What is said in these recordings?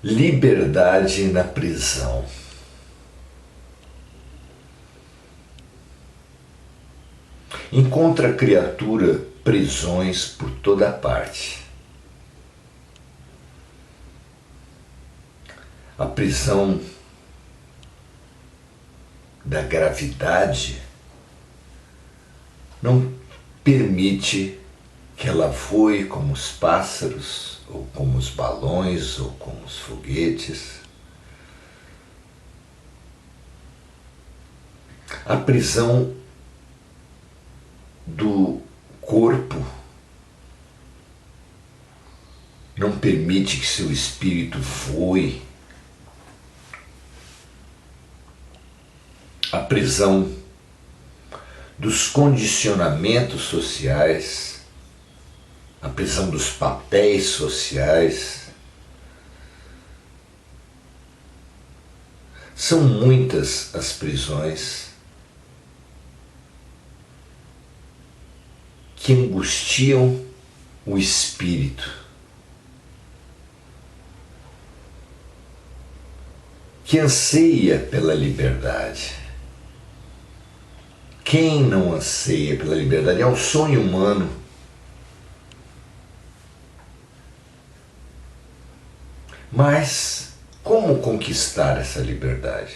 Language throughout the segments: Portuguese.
Liberdade na prisão. Encontra a criatura prisões por toda parte. A prisão da gravidade não permite que ela voe como os pássaros, ou como os balões, ou como os foguetes. A prisão do corpo não permite que seu espírito voe. A prisão dos condicionamentos sociais, a prisão dos papéis sociais. São muitas as prisões que angustiam o espírito, que anseia pela liberdade. Quem não anseia pela liberdade? É um sonho humano. Mas como conquistar essa liberdade?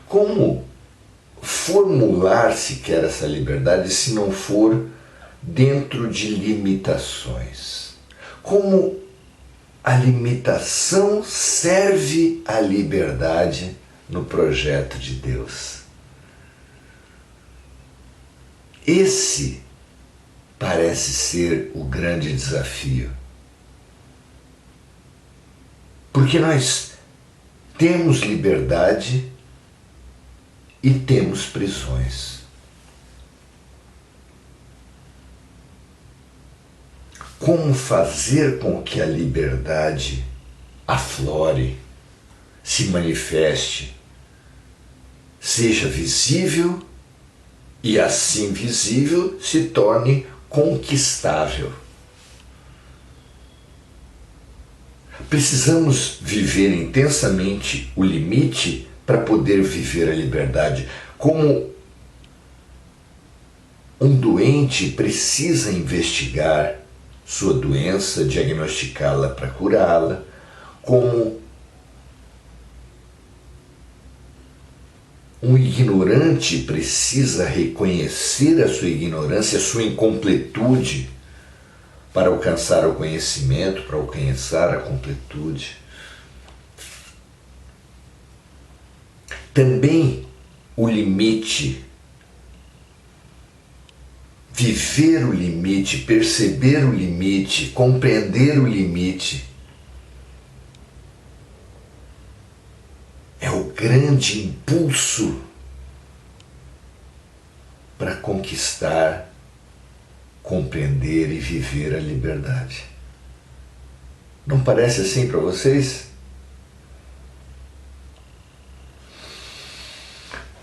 Como formular sequer essa liberdade se não for dentro de limitações? Como a limitação serve à liberdade no projeto de Deus? Esse parece ser o grande desafio. Porque nós temos liberdade e temos prisões. Como fazer com que a liberdade aflore, se manifeste, seja visível e assim visível se torne conquistável? Precisamos viver intensamente o limite para poder viver a liberdade. Como um doente precisa investigar sua doença, diagnosticá-la para curá-la, como um ignorante precisa reconhecer a sua ignorância, a sua incompletude, para alcançar o conhecimento, para alcançar a completude. Também o limite, viver o limite, perceber o limite, compreender o limite, é o grande impulso para conquistar, compreender e viver a liberdade. Não parece assim para vocês?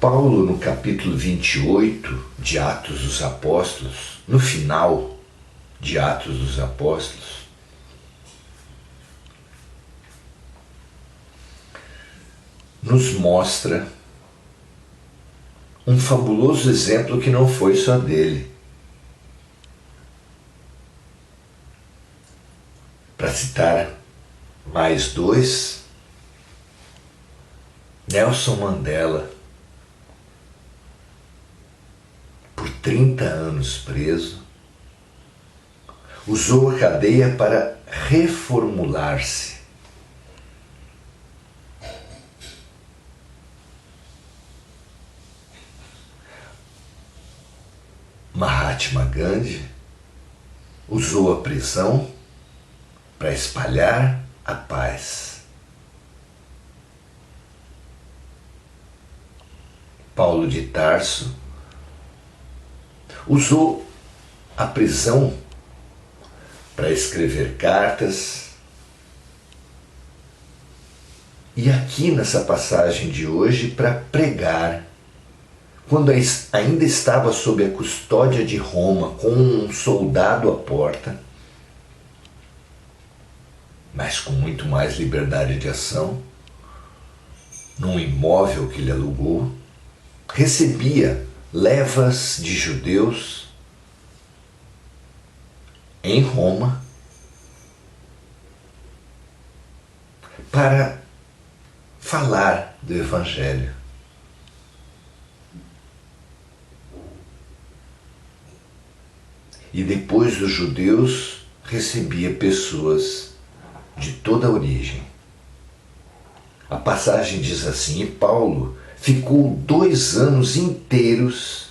Paulo, no capítulo 28 de Atos dos Apóstolos, no final de Atos dos Apóstolos, nos mostra um fabuloso exemplo que não foi só dele. Para citar mais dois, Nelson Mandela, por 30 anos preso, usou a cadeia para reformular-se. Mahatma Gandhi usou a prisão para espalhar a paz. Paulo de Tarso usou a prisão para escrever cartas. E aqui nessa passagem de hoje, para pregar, quando ainda estava sob a custódia de Roma, com um soldado à porta, mas com muito mais liberdade de ação, num imóvel que ele alugou, recebia levas de judeus em Roma para falar do Evangelho. E depois dos judeus, recebia pessoas de toda a origem. A passagem diz assim: e Paulo ficou 2 anos inteiros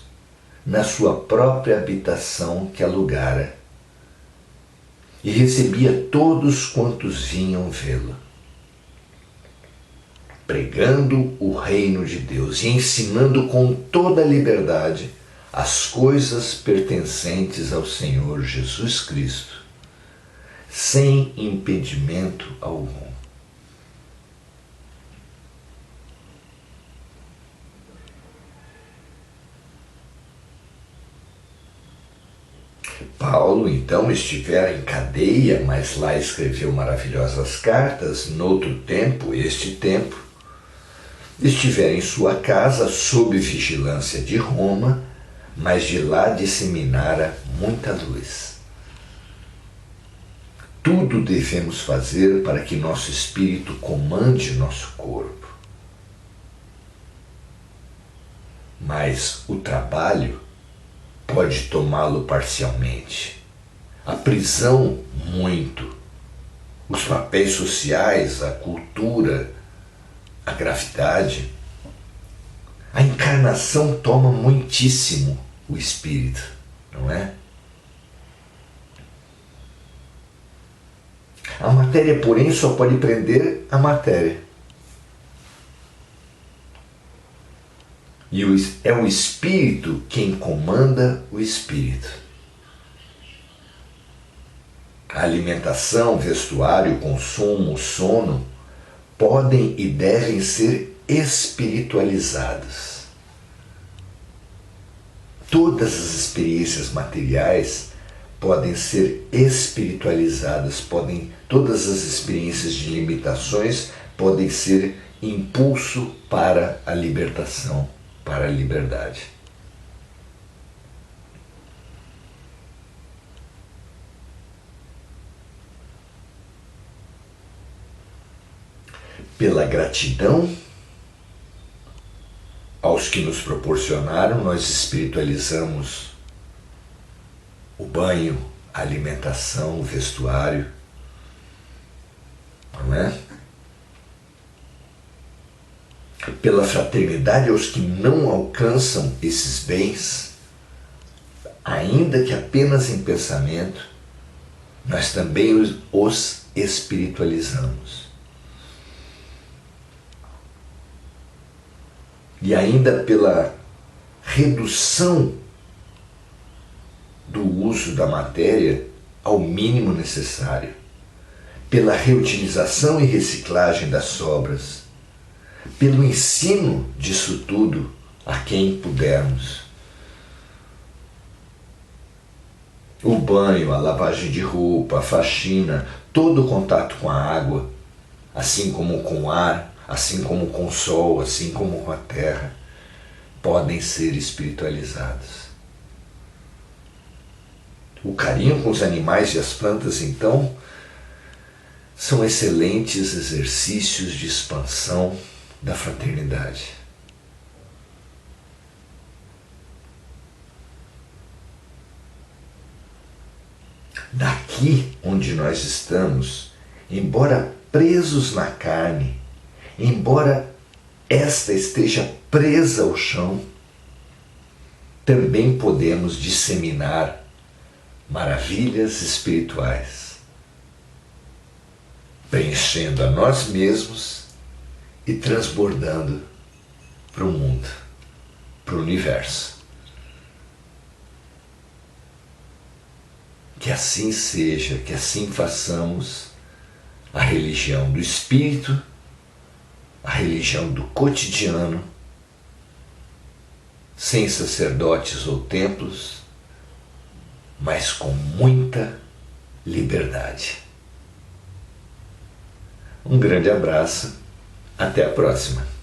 na sua própria habitação que alugara e recebia todos quantos vinham vê-lo, pregando o reino de Deus e ensinando com toda a liberdade as coisas pertencentes ao Senhor Jesus Cristo, sem impedimento algum. Paulo, então, estivera em cadeia, mas lá escreveu maravilhosas cartas. Noutro tempo, este tempo, estivera em sua casa, sob vigilância de Roma, mas de lá disseminara muita luz. Tudo devemos fazer para que nosso espírito comande nosso corpo. Mas o trabalho pode tomá-lo parcialmente. A prisão, muito. Os papéis sociais, a cultura, a gravidade. A encarnação toma muitíssimo o espírito, não é? A matéria, porém, só pode prender a matéria. E é o espírito quem comanda o espírito. A alimentação, vestuário, consumo, sono podem e devem ser espiritualizados. Todas as experiências materiais podem ser espiritualizadas, todas as experiências de limitações podem ser impulso para a libertação, para a liberdade. Pela gratidão aos que nos proporcionaram, nós espiritualizamos o banho, a alimentação, o vestuário, não é? Pela fraternidade aos que não alcançam esses bens, ainda que apenas em pensamento, nós também os espiritualizamos. E ainda pela redução do uso da matéria ao mínimo necessário, pela reutilização e reciclagem das sobras, pelo ensino disso tudo a quem pudermos. O banho, a lavagem de roupa, a faxina, todo o contato com a água, assim como com o ar, assim como com o sol, assim como com a terra, podem ser espiritualizados. O carinho com os animais e as plantas, então, são excelentes exercícios de expansão da fraternidade. Daqui onde nós estamos, embora presos na carne, embora esta esteja presa ao chão, também podemos disseminar maravilhas espirituais, preenchendo a nós mesmos e transbordando para o mundo, para o universo. Que assim seja, que assim façamos a religião do Espírito, a religião do cotidiano, sem sacerdotes ou templos, mas com muita liberdade. Um grande abraço, até a próxima.